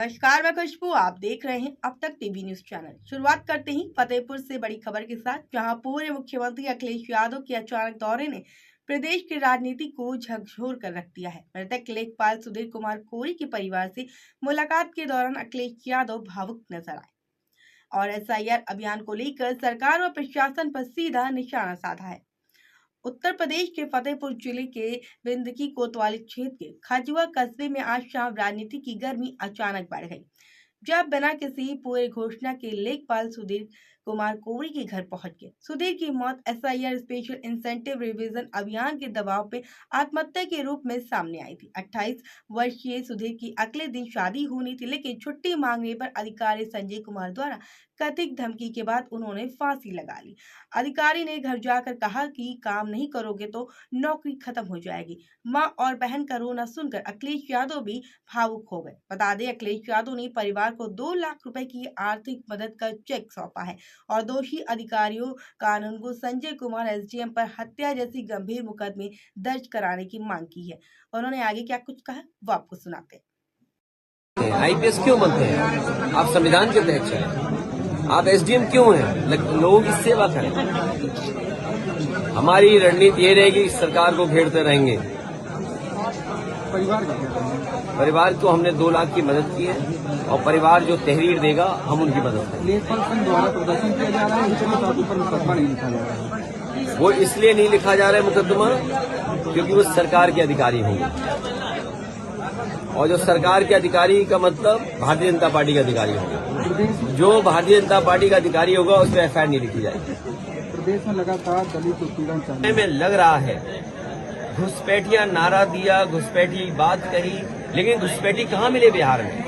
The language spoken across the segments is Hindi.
नमस्कार, मैं खुशबू। आप देख रहे हैं अब तक टीवी न्यूज चैनल। शुरुआत करते ही फतेहपुर से बड़ी खबर के साथ, जहां पूर्व मुख्यमंत्री अखिलेश यादव के अचानक दौरे ने प्रदेश की राजनीति को झकझोर कर रख दिया है। मृतक लेखपाल सुधीर कुमार कोरी के परिवार से मुलाकात के दौरान अखिलेश यादव भावुक नजर आए और SIR अभियान को लेकर सरकार और प्रशासन पर सीधा निशाना साधा है। उत्तर प्रदेश के फतेहपुर जिले के बिंदकी कोतवाली क्षेत्र के खजुआ कस्बे में आज शाम राजनीति की गर्मी अचानक बढ़ गई, जब बिना किसी पूर्व घोषणा के लेखपाल सुधीर कुमार कोरी के घर पहुंच गए। सुधीर की मौत SIR स्पेशल इंसेंटिव रिवीजन अभियान के दबाव पे आत्महत्या के रूप में सामने आई थी। 28 वर्षीय सुधीर की अगले दिन शादी होनी थी, लेकिन छुट्टी मांगने पर अधिकारी संजय कुमार द्वारा कथित धमकी के बाद उन्होंने फांसी लगा ली। अधिकारी ने घर जाकर कहा कि काम नहीं करोगे तो नौकरी खत्म हो जाएगी। मां और बहन का रोना सुनकर अखिलेश यादव भी भावुक हो गए। बता दें, अखिलेश यादव ने परिवार को 2 लाख रुपए की आर्थिक मदद का चेक सौंपा है और दोषी अधिकारियों कानून को संजय कुमार SDM पर हत्या जैसी गंभीर मुकदमे दर्ज कराने की मांग की है। उन्होंने आगे क्या कुछ कहा, वो आपको सुनाते हैं। IPS क्यों बनते हैं? आप संविधान के तहत चले। आप SDM क्यों हैं? लोगों की सेवा करें। हमारी रणनीति ये रहेगी, सरकार को घेरते रहेंगे। परिवार को हमने 2 लाख की मदद की है और परिवार जो तहरीर देगा हम उनकी मदद करेंगे। द्वारा प्रदर्शन किया जा रहा है, इसलिए पर मुकदमा नहीं लिखा जा रहा है। वो इसलिए नहीं लिखा जा रहा है मुकदमा क्योंकि वो सरकार के अधिकारी होंगे, और जो सरकार के अधिकारी का मतलब भारतीय जनता पार्टी का अधिकारी होगा। जो भारतीय जनता पार्टी का अधिकारी होगा उस पर FIR नहीं लिखी जाएगी। प्रदेश में लगातार दलित उत्पीड़न चल रहा है। में लग रहा है घुसपैठिया नारा दिया, घुसपैठी बात कही, लेकिन घुसपैठी कहाँ मिले बिहार में?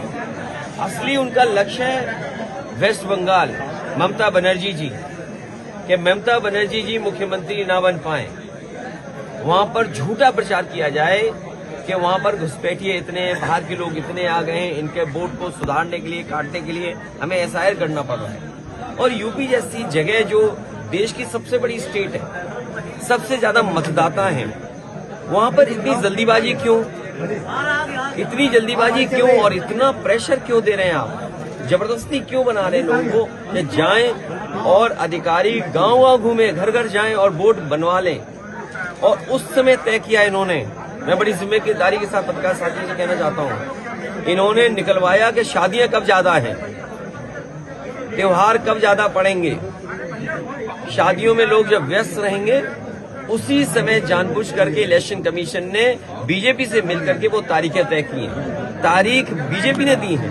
असली उनका लक्ष्य है वेस्ट बंगाल, ममता बनर्जी जी, कि ममता बनर्जी जी मुख्यमंत्री ना बन पाए। वहां पर झूठा प्रचार किया जाए कि वहां पर घुसपैठिए इतने, बाहर के लोग इतने आ गए हैं, इनके वोट को सुधारने के लिए, काटने के लिए हमें SIR करना पड़ रहा है। और यूपी जैसी जगह जो देश की सबसे बड़ी स्टेट है, सबसे ज्यादा मतदाता हैं, वहां पर इतनी जल्दीबाजी क्यों? इतनी जल्दीबाजी क्यों और इतना प्रेशर क्यों दे रहे हैं आप? जबरदस्ती क्यों बना रहे हैं लोगों को कि जाएं और अधिकारी गांव घूमे, घर घर जाएं और वोट बनवा लें? और उस समय तय किया इन्होंने। मैं बड़ी जिम्मेदारी के साथ पत्रकार साथियों से कहना चाहता हूं, इन्होंने निकलवाया कि शादियां कब ज्यादा हैं, त्योहार कब ज्यादा पड़ेंगे, शादियों में लोग जब व्यस्त रहेंगे, उसी समय जानबूझ करके इलेक्शन कमीशन ने बीजेपी से मिलकर के वो तारीखें तय की हैं। तारीख बीजेपी ने दी है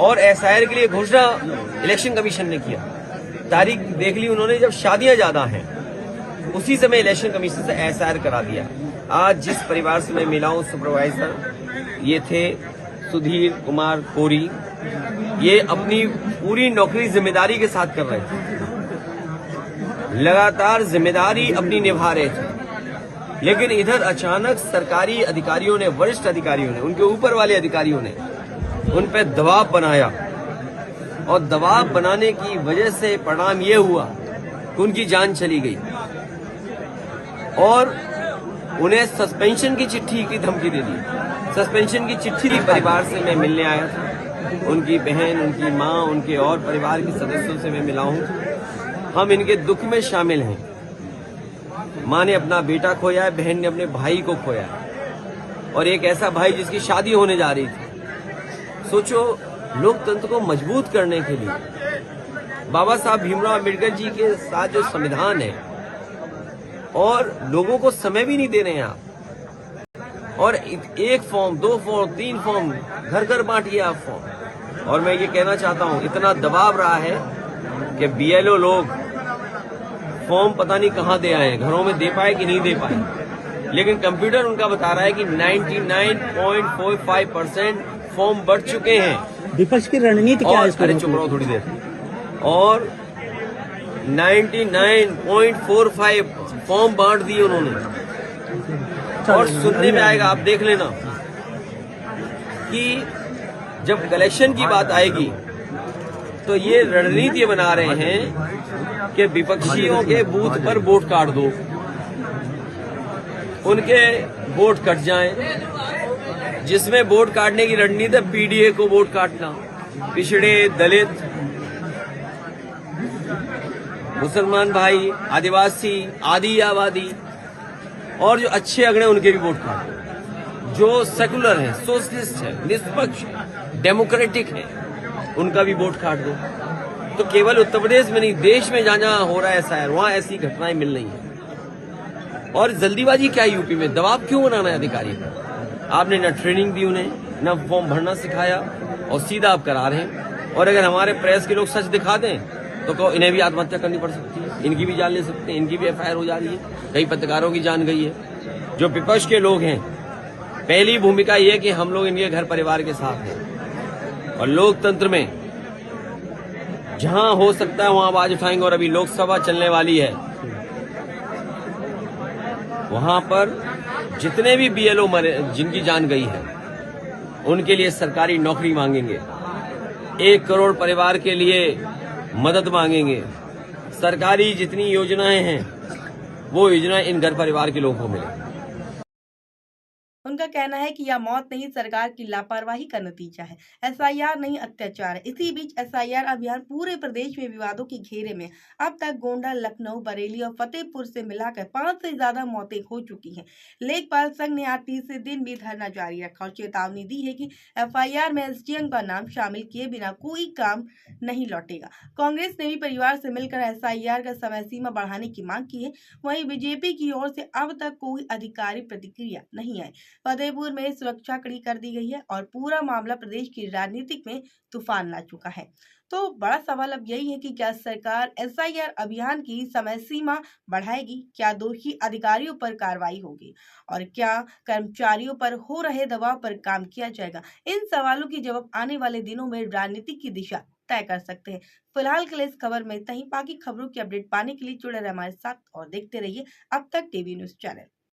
और SIR के लिए घोषणा इलेक्शन कमीशन ने किया। तारीख देख ली उन्होंने, जब शादियां ज्यादा हैं उसी समय इलेक्शन कमीशन से SIR करा दिया। आज जिस परिवार से मैं मिला हूं, सुपरवाइजर ये थे सुधीर कुमार कोरी, ये अपनी पूरी नौकरी जिम्मेदारी के साथ कर रहे थे, लगातार जिम्मेदारी अपनी निभा रहे थे, लेकिन इधर अचानक सरकारी अधिकारियों ने, वरिष्ठ अधिकारियों ने, उनके ऊपर वाले अधिकारियों ने उन पर दबाव बनाया और दबाव बनाने की वजह से परिणाम ये हुआ कि उनकी जान चली गई और उन्हें सस्पेंशन की चिट्ठी की धमकी दे दी। सस्पेंशन की चिट्ठी दी। परिवार से मैं मिलने आया था, उनकी बहन, उनकी मां, उनके और परिवार के सदस्यों से मैं मिला हूं। हम इनके दुख में शामिल हैं। मां ने अपना बेटा खोया है, बहन ने अपने भाई को खोया है, और एक ऐसा भाई जिसकी शादी होने जा रही थी। सोचो, लोकतंत्र को मजबूत करने के लिए बाबा साहब भीमराव अम्बेडकर जी के साथ जो संविधान है, और लोगों को समय भी नहीं दे रहे हैं आप, और 1 फॉर्म, 2 फॉर्म, 3 फॉर्म घर घर बांटिए आप फॉर्म। और मैं ये कहना चाहता हूं, इतना दबाव रहा है कि BLO लोग फॉर्म पता नहीं कहां दे आए हैं, घरों में दे पाए कि नहीं दे पाए, लेकिन कंप्यूटर उनका बता रहा है कि 99.45% फॉर्म बढ़ चुके हैं। विपक्ष की रणनीति क्या है? अरे चुप रहो थोड़ी देर। और 99.45 फॉर्म बांट दिए उन्होंने। और सुनने में आएगा, आप देख लेना, कि जब कलेक्शन की बात आएगी तो ये रणनीति बना रहे हैं कि विपक्षियों के बूथ पर वोट काट दो, उनके वोट कट जाएं, जिसमें वोट काटने की रणनीति है पीडीए को वोट काटना, पिछड़े, दलित, मुसलमान भाई, आदिवासी, आदि आबादी और जो अच्छे अगड़े उनके भी वोट काटो। जो सेकुलर है, सोशलिस्ट है, निष्पक्ष है, डेमोक्रेटिक है, उनका भी वोट काट दो। तो केवल उत्तर प्रदेश में नहीं, देश में जहां जहां हो रहा है ऐसा है, वहां ऐसी घटनाएं मिल रही हैं। और जल्दीबाजी क्या है यूपी में? दबाव क्यों बनाना है अधिकारी को? आपने न ट्रेनिंग दी उन्हें, न फॉर्म भरना सिखाया और सीधा आप करा रहे हैं। और अगर हमारे प्रेस के लोग सच दिखा दें तो कहो इन्हें भी आत्महत्या करनी पड़ सकती है, इनकी भी जान ले सकते हैं, इनकी भी एफआईआर हो जा रही है, कई पत्रकारों की जान गई है। जो विपक्ष के लोग हैं, पहली भूमिका ये कि हम लोग इनके घर परिवार के साथ हैं और लोकतंत्र में जहां हो सकता है वहां आवाज उठाएंगे। और अभी लोकसभा चलने वाली है, वहां पर जितने भी बीएलओ मरे, जिनकी जान गई है, उनके लिए सरकारी नौकरी मांगेंगे, 1 करोड़ परिवार के लिए मदद मांगेंगे। सरकारी जितनी योजनाएं हैं वो योजनाएं इन घर परिवार के लोगों को मिले। उनका कहना है कि यह मौत नहीं, सरकार की लापरवाही का नतीजा है। एसआईआर नहीं, अत्याचार है। इसी बीच एसआईआर अभियान पूरे प्रदेश में विवादों के घेरे में। अब तक गोंडा, लखनऊ, बरेली और फतेहपुर से मिलाकर 5 से ज्यादा मौतें हो चुकी हैं। लेखपाल संघ ने आज तीसरे दिन भी धरना जारी रखा और चेतावनी दी है कि एफआईआर में एसडीएम का नाम शामिल किए बिना कोई काम नहीं लौटेगा। कांग्रेस ने भी परिवार से मिलकर एसआईआर का समय सीमा बढ़ाने की मांग की है। वहीं बीजेपी की ओर से अब तक कोई आधिकारिक प्रतिक्रिया नहीं आई। फतेहपुर में सुरक्षा कड़ी कर दी गई है और पूरा मामला प्रदेश की राजनीतिक में तूफान ला चुका है। तो बड़ा सवाल अब यही है कि क्या सरकार एसआईआर अभियान की समय सीमा बढ़ाएगी? क्या दोषी अधिकारियों पर कार्रवाई होगी और क्या कर्मचारियों पर हो रहे दबाव पर काम किया जाएगा? इन सवालों की जवाब आने वाले दिनों में राजनीति की दिशा तय कर सकते हैं। फिलहाल के लिए इस खबर में इतना ही। बाकी खबरों की अपडेट पाने के लिए जुड़े रहे हमारे साथ और देखते रहिए अब तक टीवी न्यूज चैनल।